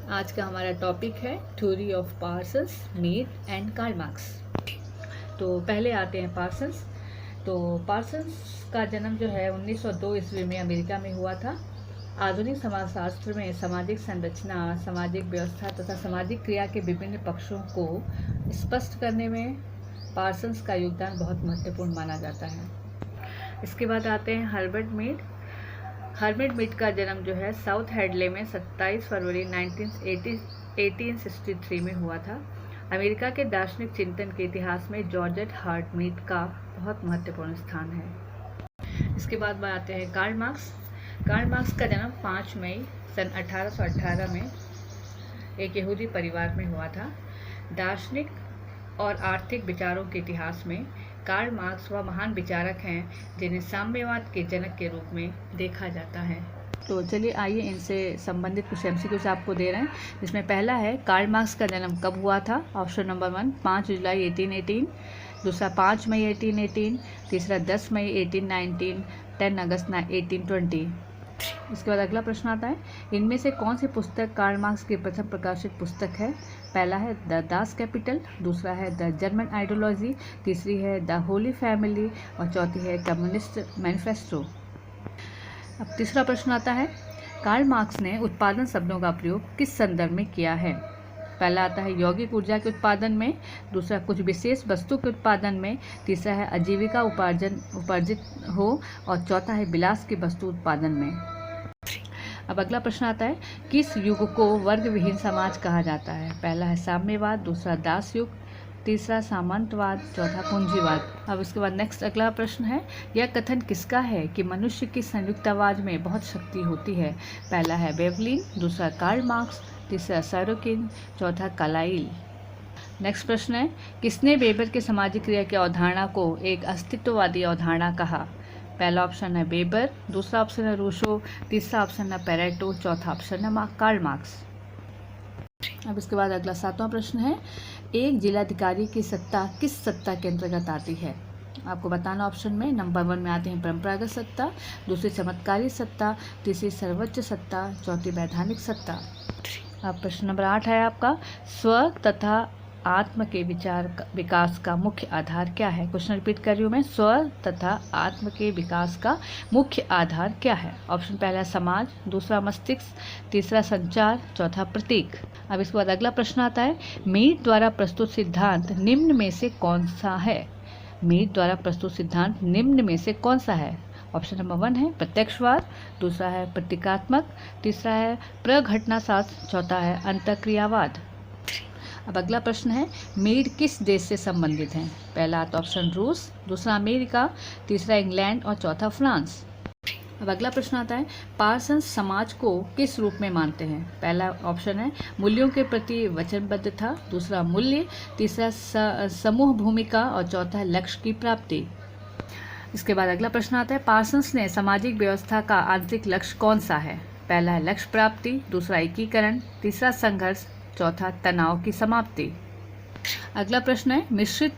आज का हमारा टॉपिक है theory of Parsons, Mead and Karl Marx. तो पहले आते हैं पार्सन्स। तो पार्सन्स का जन्म जो है 1902 ईस्वी में अमेरिका में हुआ था। आधुनिक समाजशास्त्र में सामाजिक संरचना, सामाजिक व्यवस्था तथा सामाजिक क्रिया के विभिन्न पक्षों को स्पष्ट करने में पार्सन्स का योगदान बहुत महत्वपूर्ण माना जाता है। इसके बाद आते हैं हर्बर्ट मीड। हर्बर्ट मीड का जन्म जो है साउथ हेडले में 27 फरवरी 1863 में हुआ था। अमेरिका के दार्शनिक चिंतन के इतिहास में जॉर्ज हर्बर्ट मीड का बहुत महत्वपूर्ण स्थान है। इसके बाद आते हैं कार्ल मार्क्स। कार्ल मार्क्स का जन्म 5 मई सन 1818 में एक यहूदी परिवार में हुआ था। दार्शनिक और आर्थिक विचारों के इतिहास में कार्ल मार्क्स वह महान विचारक हैं जिन्हें साम्यवाद के जनक के रूप में देखा जाता है। तो चलिए आइए इनसे संबंधित कुछ एमसीक्यूज आपको दे रहे हैं, जिसमें पहला है कार्ल मार्क्स का जन्म कब हुआ था। ऑप्शन नंबर 1 5 जुलाई 1818, दूसरा 5 मई 1818, तीसरा 10 मई 1819, 10 अगस्त 1820। इसके बाद अगला प्रश्न आता है, इनमें से कौन सी पुस्तक कार्ल मार्क्स की प्रथम प्रकाशित पुस्तक है। पहला है द दास कैपिटल, दूसरा है द जर्मन आइडियोलॉजी, तीसरी है द होली फैमिली और चौथी है कम्युनिस्ट मैनिफेस्टो। अब तीसरा प्रश्न आता है, कार्ल मार्क्स ने उत्पादन शब्दों का प्रयोग किस संदर्भ में किया है। पहला आता है यौगिक ऊर्जा के उत्पादन में, दूसरा कुछ विशेष वस्तु के उत्पादन में, तीसरा है आजीविका उपार्जित हो और चौथा है विलास की वस्तु उत्पादन में। अब अगला प्रश्न आता है, किस युग को वर्ग विहीन समाज कहा जाता है। पहला है साम्यवाद, दूसरा दास युग, तीसरा सामंतवाद, चौथा पूंजीवाद। अब इसके बाद नेक्स्ट अगला प्रश्न है, यह कथन किसका है कि मनुष्य की संयुक्त आवाज में बहुत शक्ति होती है। पहला है वेवलिन, दूसरा कार्ल मार्क्स, तीसरा सरोकिन, चौथा कार्लाइल। नेक्स्ट प्रश्न है, किसने वेबर के सामाजिक क्रिया की अवधारणा को एक अस्तित्ववादी अवधारणा कहा। पहला ऑप्शन है वेबर, दूसरा ऑप्शन है रूसो, तीसरा ऑप्शन है पेरेटो, चौथा ऑप्शन है कार्ल मार्क्स। अब इसके बाद अगला 7वां प्रश्न है, एक जिलाधिकारी की सत्ता किस सत्ता के अंतर्गत आती है। आपको बताना ऑप्शन में नंबर 1 में आते हैं परंपरागत सत्ता, दूसरी चमत्कारी सत्ता, तीसरी सर्वोच्च सत्ता, चौथी वैधानिक सत्ता। अब प्रश्न नंबर 8 है आपका, स्व तथा आत्म के विकास का मुख्य आधार क्या है। क्वेश्चन रिपीट कर रही हूँ मैं, स्व तथा आत्म के विकास का मुख्य आधार क्या है। ऑप्शन पहला समाज, दूसरा मस्तिष्क, तीसरा संचार, चौथा प्रतीक। अब इसके बाद अगला प्रश्न आता है, मीड द्वारा प्रस्तुत सिद्धांत निम्न में से कौन सा है। मीड द्वारा प्रस्तुत सिद्धांत निम्न में से कौन सा है। ऑप्शन नंबर 1 है प्रत्यक्षवाद, दूसरा है प्रतीकात्मक, तीसरा है प्रघटनाशास्त्र, चौथा है अंतःक्रियावाद। अब अगला प्रश्न है, मीड किस देश से संबंधित हैं। पहला तो ऑप्शन रूस, दूसरा अमेरिका, तीसरा इंग्लैंड और चौथा फ्रांस। अब अगला प्रश्न आता है, पार्सन्स समाज को किस रूप में मानते हैं। पहला ऑप्शन है मूल्यों के प्रति वचनबद्धता, दूसरा मूल्य, तीसरा समूह भूमिका और चौथा लक्ष्य की प्राप्ति। इसके बाद अगला प्रश्न आता है, पार्सन्स ने सामाजिक व्यवस्था का आंतरिक लक्ष्य कौन सा है। पहला है लक्ष्य प्राप्ति, दूसरा एकीकरण, तीसरा संघर्ष, चौथा तनाव की समाप्ति। अगला प्रश्न है, मिश्रित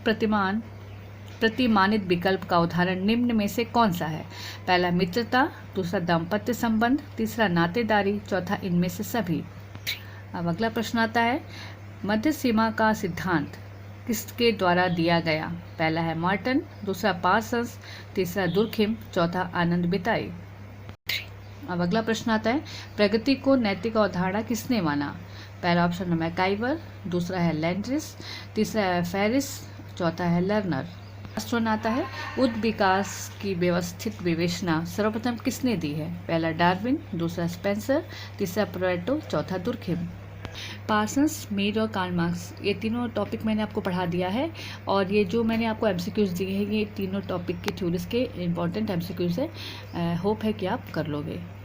प्रतिमानित विकल्प का उदाहरण निम्न में से कौन सा है। पहला मित्रता, दूसरा दाम्पत्य संबंध, तीसरा नातेदारी, चौथा इनमें से सभी। अब अगला प्रश्न आता है, मध्य सीमा का सिद्धांत किसके द्वारा दिया गया। पहला है मार्टन, दूसरा पार्सन्स, तीसरा दुर्खिम, चौथा आनंद बिताई। अब अगला प्रश्न आता है, प्रगति को नैतिक अवधारणा किसने माना। पहला ऑप्शन है मैकाइवर, दूसरा है लैंड्रिस, तीसरा है फेरिस, चौथा है लर्नर। प्रश्न आता है, उच्च विकास की व्यवस्थित विवेचना सर्वप्रथम किसने दी है। पहला डार्विन, दूसरा स्पेंसर, तीसरा प्लेटो, चौथा दुर्खिम। पार्सन्स, मीड और कार्ल मार्क्स, ये तीनों टॉपिक मैंने आपको पढ़ा दिया है और ये जो मैंने आपको एमसीक्यूज दिए हैं ये तीनों टॉपिक के थ्योरीज के इंपॉर्टेंट एमसीक्यूज है। होप है कि आप कर लोगे।